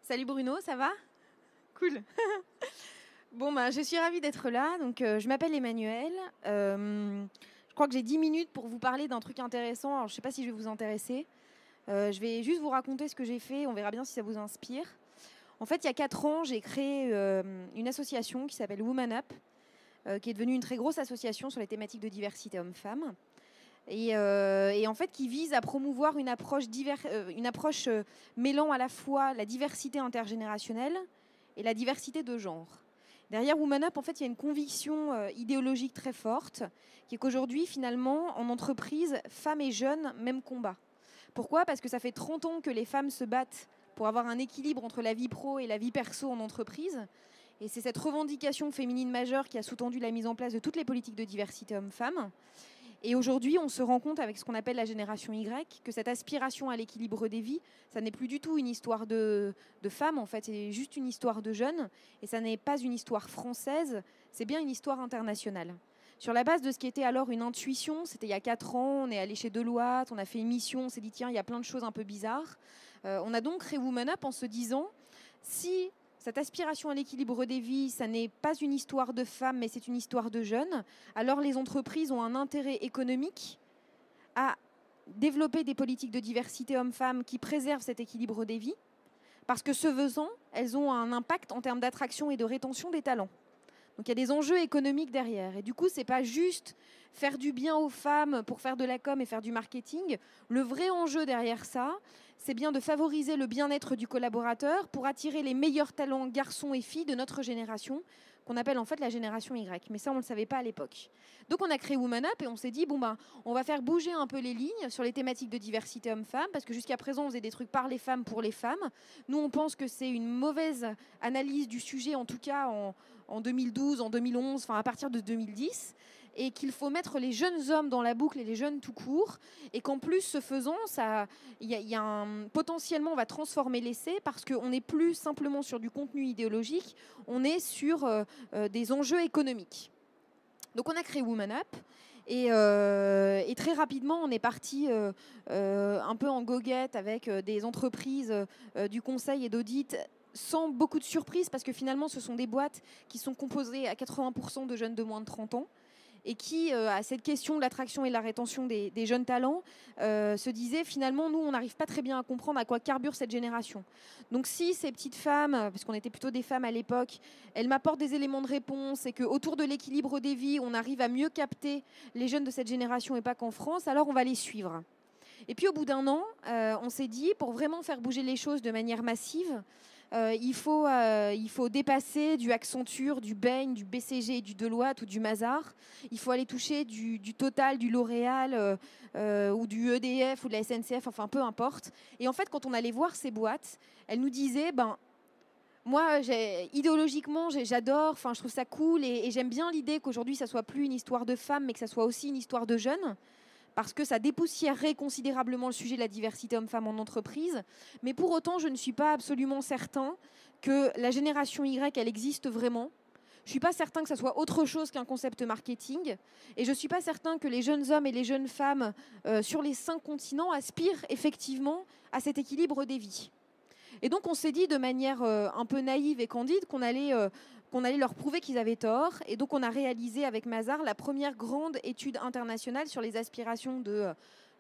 Salut Bruno, ça va? Cool. Bon, bah, je suis ravie d'être là. Donc, je m'appelle Emmanuel. Je crois que j'ai 10 minutes pour vous parler d'un truc intéressant. Alors, je ne sais pas si je vais vous intéresser. Je vais juste vous raconter ce que j'ai fait. On verra bien si ça vous inspire. En fait, il y a 4 ans, j'ai créé une association qui s'appelle Woman Up, qui est devenue une très grosse association sur les thématiques de diversité homme-femme. Et en fait, qui vise à promouvoir une approche, mêlant à la fois la diversité intergénérationnelle et la diversité de genre. Derrière Woman Up, en fait, il y a une conviction idéologique très forte, qui est qu'aujourd'hui, finalement, en entreprise, femmes et jeunes, même combat. Pourquoi? Parce que ça fait 30 ans que les femmes se battent pour avoir un équilibre entre la vie pro et la vie perso en entreprise. Et c'est cette revendication féminine majeure qui a sous-tendu la mise en place de toutes les politiques de diversité homme-femme. Et aujourd'hui, on se rend compte avec ce qu'on appelle la génération Y, que cette aspiration à l'équilibre des vies, ça n'est plus du tout une histoire de femmes, en fait, c'est juste une histoire de jeunes. Et ça n'est pas une histoire française, c'est bien une histoire internationale. Sur la base de ce qui était alors une intuition, c'était il y a 4 ans, on est allé chez Deloitte, on a fait une mission, on s'est dit tiens, il y a plein de choses un peu bizarres. On a donc créé Woman Up en se disant, si cette aspiration à l'équilibre des vies, ça n'est pas une histoire de femmes, mais c'est une histoire de jeunes, alors les entreprises ont un intérêt économique à développer des politiques de diversité hommes-femmes qui préservent cet équilibre des vies, parce que ce faisant, elles ont un impact en termes d'attraction et de rétention des talents. Donc il y a des enjeux économiques derrière. Et du coup, ce n'est pas juste faire du bien aux femmes pour faire de la com et faire du marketing. Le vrai enjeu derrière ça, c'est bien de favoriser le bien-être du collaborateur pour attirer les meilleurs talents garçons et filles de notre génération, qu'on appelle en fait la génération Y. Mais ça, on ne le savait pas à l'époque. Donc on a créé Woman Up et on s'est dit, bon ben, on va faire bouger un peu les lignes sur les thématiques de diversité homme-femme, parce que jusqu'à présent, on faisait des trucs par les femmes pour les femmes. Nous, on pense que c'est une mauvaise analyse du sujet, en tout cas en 2012, en 2011, enfin à partir de 2010, et qu'il faut mettre les jeunes hommes dans la boucle et les jeunes tout court, et qu'en plus, ce faisant, potentiellement, on va transformer l'essai parce qu'on n'est plus simplement sur du contenu idéologique, on est sur des enjeux économiques. Donc on a créé Woman Up. Et très rapidement, on est parti un peu en goguette avec des entreprises du conseil et d'audit, sans beaucoup de surprises, parce que finalement, ce sont des boîtes qui sont composées à 80% de jeunes de moins de 30 ans, et qui, à cette question de l'attraction et de la rétention des jeunes talents, se disaient finalement, nous, on n'arrive pas très bien à comprendre à quoi carbure cette génération. Donc si ces petites femmes, parce qu'on était plutôt des femmes à l'époque, elles m'apportent des éléments de réponse et qu'autour de l'équilibre des vies, on arrive à mieux capter les jeunes de cette génération et pas qu'en France, alors on va les suivre. Et puis au bout d'un an, on s'est dit, pour vraiment faire bouger les choses de manière massive, il faut dépasser du Accenture, du Bain, du BCG, du Deloitte ou du Mazars. Il faut aller toucher du Total, du L'Oréal ou du EDF ou de la SNCF, enfin peu importe. Et en fait, quand on allait voir ces boîtes, elles nous disaient, moi, idéologiquement, j'adore, je trouve ça cool et j'aime bien l'idée qu'aujourd'hui, ça soit plus une histoire de femmes, mais que ça soit aussi une histoire de jeunes, parce que ça dépoussiérerait considérablement le sujet de la diversité homme-femme en entreprise. Mais pour autant, je ne suis pas absolument certain que la génération Y, elle existe vraiment. Je ne suis pas certain que ça soit autre chose qu'un concept marketing. Et je ne suis pas certain que les jeunes hommes et les jeunes femmes sur les 5 continents aspirent effectivement à cet équilibre des vies. Et donc, on s'est dit de manière un peu naïve et candide qu'on allait leur prouver qu'ils avaient tort. Et donc, on a réalisé avec Mazars la première grande étude internationale sur les aspirations de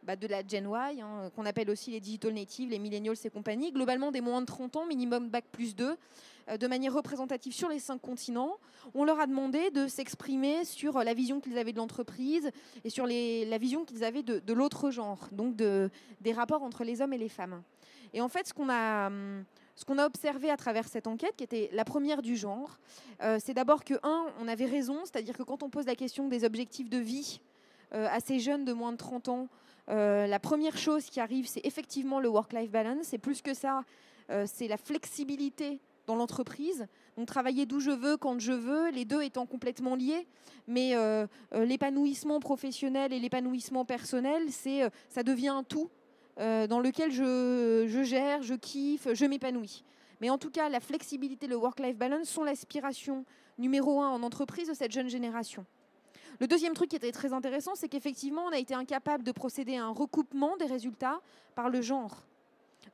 la Gen Y, qu'on appelle aussi les digital natives, les millennials et compagnie, globalement des moins de 30 ans, minimum bac+2, de manière représentative sur les 5 continents. On leur a demandé de s'exprimer sur la vision qu'ils avaient de l'entreprise et sur la vision qu'ils avaient de l'autre genre, donc des rapports entre les hommes et les femmes. Et en fait, ce qu'on a observé à travers cette enquête, qui était la première du genre, c'est d'abord que, on avait raison, c'est-à-dire que quand on pose la question des objectifs de vie à ces jeunes de moins de 30 ans, la première chose qui arrive, c'est effectivement le work-life balance. Et plus que ça, c'est la flexibilité dans l'entreprise. Donc travailler d'où je veux, quand je veux, les deux étant complètement liés. Mais l'épanouissement professionnel et l'épanouissement personnel, ça devient un tout dans lequel je gère, je kiffe, je m'épanouis. Mais en tout cas, la flexibilité, le work-life balance sont l'aspiration numéro 1 en entreprise de cette jeune génération. Le deuxième truc qui était très intéressant, c'est qu'effectivement, on a été incapable de procéder à un recoupement des résultats par le genre.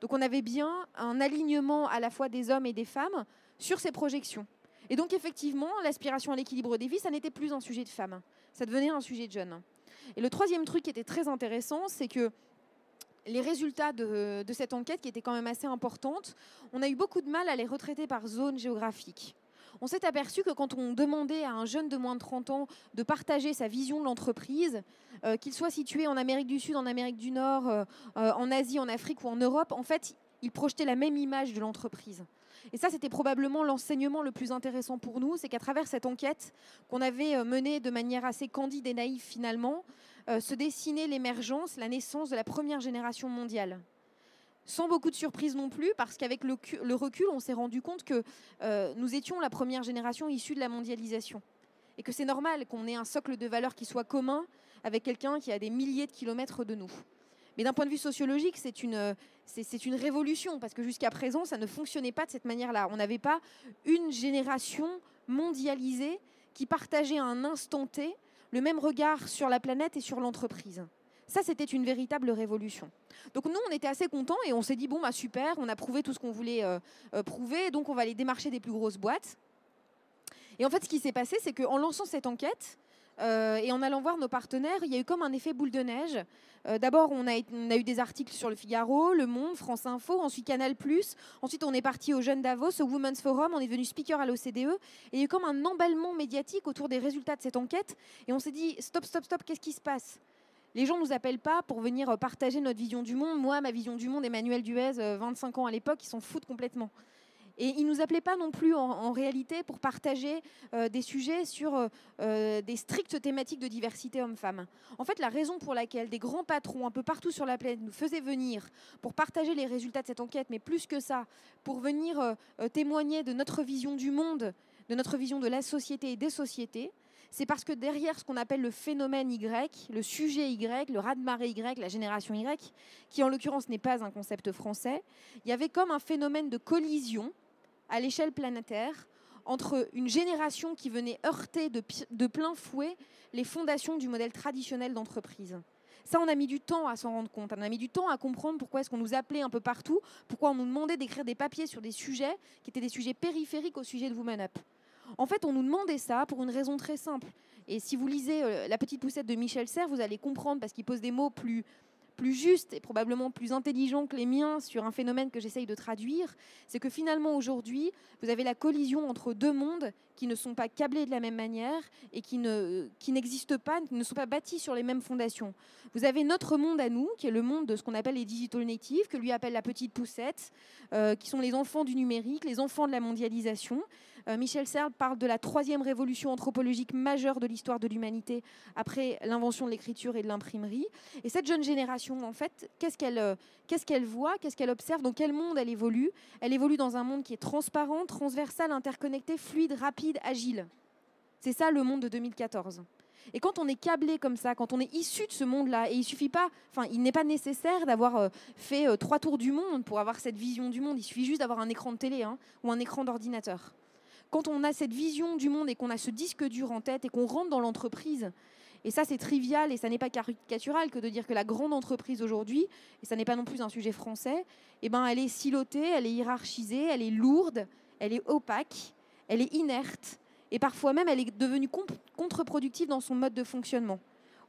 Donc on avait bien un alignement à la fois des hommes et des femmes sur ces projections. Et donc effectivement, l'aspiration à l'équilibre des vies, ça n'était plus un sujet de femmes, ça devenait un sujet de jeunes. Et le troisième truc qui était très intéressant, c'est que les résultats de cette enquête, qui étaient quand même assez importantes, on a eu beaucoup de mal à les retraiter par zone géographique. On s'est aperçu que quand on demandait à un jeune de moins de 30 ans de partager sa vision de l'entreprise, qu'il soit situé en Amérique du Sud, en Amérique du Nord, en Asie, en Afrique ou en Europe, en fait, il projetait la même image de l'entreprise. Et ça, c'était probablement l'enseignement le plus intéressant pour nous, c'est qu'à travers cette enquête qu'on avait menée de manière assez candide et naïve finalement, se dessinait l'émergence, la naissance de la première génération mondiale. Sans beaucoup de surprise non plus, parce qu'avec le recul, on s'est rendu compte que nous étions la première génération issue de la mondialisation. Et que c'est normal qu'on ait un socle de valeurs qui soit commun avec quelqu'un qui a des milliers de kilomètres de nous. Mais d'un point de vue sociologique, c'est une révolution, parce que jusqu'à présent, ça ne fonctionnait pas de cette manière-là. On n'avait pas une génération mondialisée qui partageait à un instant T le même regard sur la planète et sur l'entreprise. Ça, c'était une véritable révolution. Donc nous, on était assez contents et on s'est dit, bon, bah, super, on a prouvé tout ce qu'on voulait prouver, donc on va aller démarcher des plus grosses boîtes. Et en fait, ce qui s'est passé, c'est qu'en lançant cette enquête et en allant voir nos partenaires, il y a eu comme un effet boule de neige. D'abord, on a eu des articles sur Le Figaro, Le Monde, France Info, ensuite Canal+. Ensuite, on est parti au Jeunes Davos, au Women's Forum, on est devenu speaker à l'OCDE. Et il y a eu comme un emballement médiatique autour des résultats de cette enquête. Et on s'est dit, stop, stop, stop, qu'est-ce qui se passe ? Les gens ne nous appellent pas pour venir partager notre vision du monde. Moi, ma vision du monde, Emmanuel Duez, 25 ans à l'époque, ils s'en foutent complètement. Et ils ne nous appelaient pas non plus en réalité pour partager des sujets sur des strictes thématiques de diversité homme-femme. En fait, la raison pour laquelle des grands patrons un peu partout sur la planète nous faisaient venir pour partager les résultats de cette enquête, mais plus que ça, pour venir témoigner de notre vision du monde, de notre vision de la société et des sociétés, c'est parce que derrière ce qu'on appelle le phénomène Y, le sujet Y, le raz-de-marée Y, la génération Y, qui en l'occurrence n'est pas un concept français, il y avait comme un phénomène de collision à l'échelle planétaire entre une génération qui venait heurter de plein fouet les fondations du modèle traditionnel d'entreprise. Ça, on a mis du temps à s'en rendre compte. On a mis du temps à comprendre pourquoi est-ce qu'on nous appelait un peu partout, pourquoi on nous demandait d'écrire des papiers sur des sujets qui étaient des sujets périphériques au sujet de Woman Up. En fait, on nous demandait ça pour une raison très simple. Et si vous lisez La petite poussette de Michel Serres, vous allez comprendre, parce qu'il pose des mots plus justes et probablement plus intelligents que les miens sur un phénomène que j'essaye de traduire, c'est que finalement aujourd'hui, vous avez la collision entre deux mondes qui ne sont pas câblés de la même manière et qui n'existent pas, qui ne sont pas bâtis sur les mêmes fondations. Vous avez notre monde à nous, qui est le monde de ce qu'on appelle les digital natives, que lui appelle la petite poussette, qui sont les enfants du numérique, les enfants de la mondialisation. Michel Serres parle de la troisième révolution anthropologique majeure de l'histoire de l'humanité après l'invention de l'écriture et de l'imprimerie. Et cette jeune génération, en fait, qu'est-ce qu'elle voit, qu'est-ce qu'elle observe, dans quel monde elle évolue ? Elle évolue dans un monde qui est transparent, transversal, interconnecté, fluide, rapide, agile. C'est ça le monde de 2014. Et quand on est câblé comme ça, quand on est issu de ce monde-là, et il n'est pas nécessaire d'avoir fait 3 tours du monde pour avoir cette vision du monde, il suffit juste d'avoir un écran de télé ou un écran d'ordinateur. Quand on a cette vision du monde et qu'on a ce disque dur en tête et qu'on rentre dans l'entreprise, et ça c'est trivial et ça n'est pas caricatural que de dire que la grande entreprise aujourd'hui, et ça n'est pas non plus un sujet français, elle est silotée, elle est hiérarchisée, elle est lourde, elle est opaque, elle est inerte, et parfois même elle est devenue contre-productive dans son mode de fonctionnement,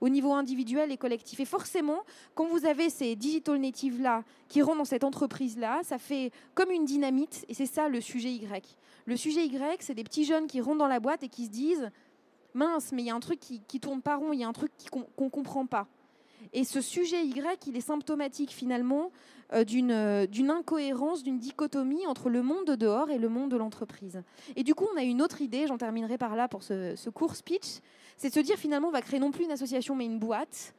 au niveau individuel et collectif. Et forcément, quand vous avez ces digital natives-là qui rentrent dans cette entreprise-là, ça fait comme une dynamite, et c'est ça le sujet Y. Le sujet Y, c'est des petits jeunes qui rentrent dans la boîte et qui se disent « mince, mais il y a un truc qui tourne pas rond, il y a un truc qu'on ne comprend pas ». Et ce sujet Y, il est symptomatique finalement d'une incohérence, d'une dichotomie entre le monde de dehors et le monde de l'entreprise. Et du coup, on a une autre idée, j'en terminerai par là pour ce court speech, c'est de se dire finalement on va créer non plus une association mais une boîte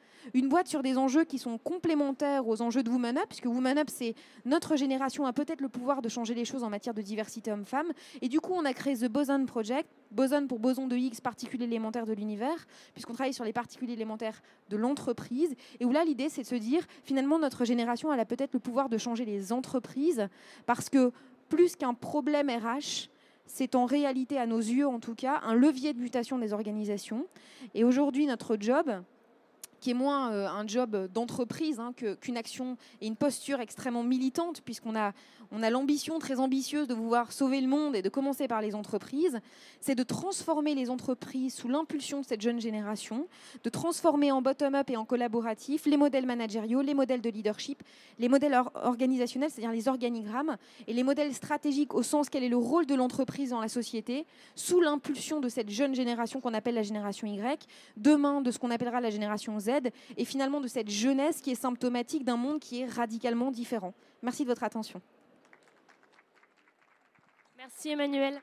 sur des enjeux qui sont complémentaires aux enjeux de Woman Up, puisque Woman Up, c'est notre génération a peut-être le pouvoir de changer les choses en matière de diversité homme-femme. Et du coup, on a créé The Boson Project, boson pour boson de Higgs, particules élémentaires de l'univers, puisqu'on travaille sur les particules élémentaires de l'entreprise. Et où là, l'idée, c'est de se dire, finalement, notre génération, elle a peut-être le pouvoir de changer les entreprises, parce que plus qu'un problème RH, c'est en réalité, à nos yeux en tout cas, un levier de mutation des organisations. Et aujourd'hui, notre job, qui est moins un job d'entreprise qu'une action et une posture extrêmement militante, puisqu'on a l'ambition très ambitieuse de vouloir sauver le monde et de commencer par les entreprises, c'est de transformer les entreprises sous l'impulsion de cette jeune génération, de transformer en bottom-up et en collaboratif les modèles managériaux, les modèles de leadership, les modèles organisationnels, c'est-à-dire les organigrammes, et les modèles stratégiques au sens quel est le rôle de l'entreprise dans la société, sous l'impulsion de cette jeune génération qu'on appelle la génération Y, demain de ce qu'on appellera la génération Z, et finalement de cette jeunesse qui est symptomatique d'un monde qui est radicalement différent. Merci de votre attention. Merci Emmanuel.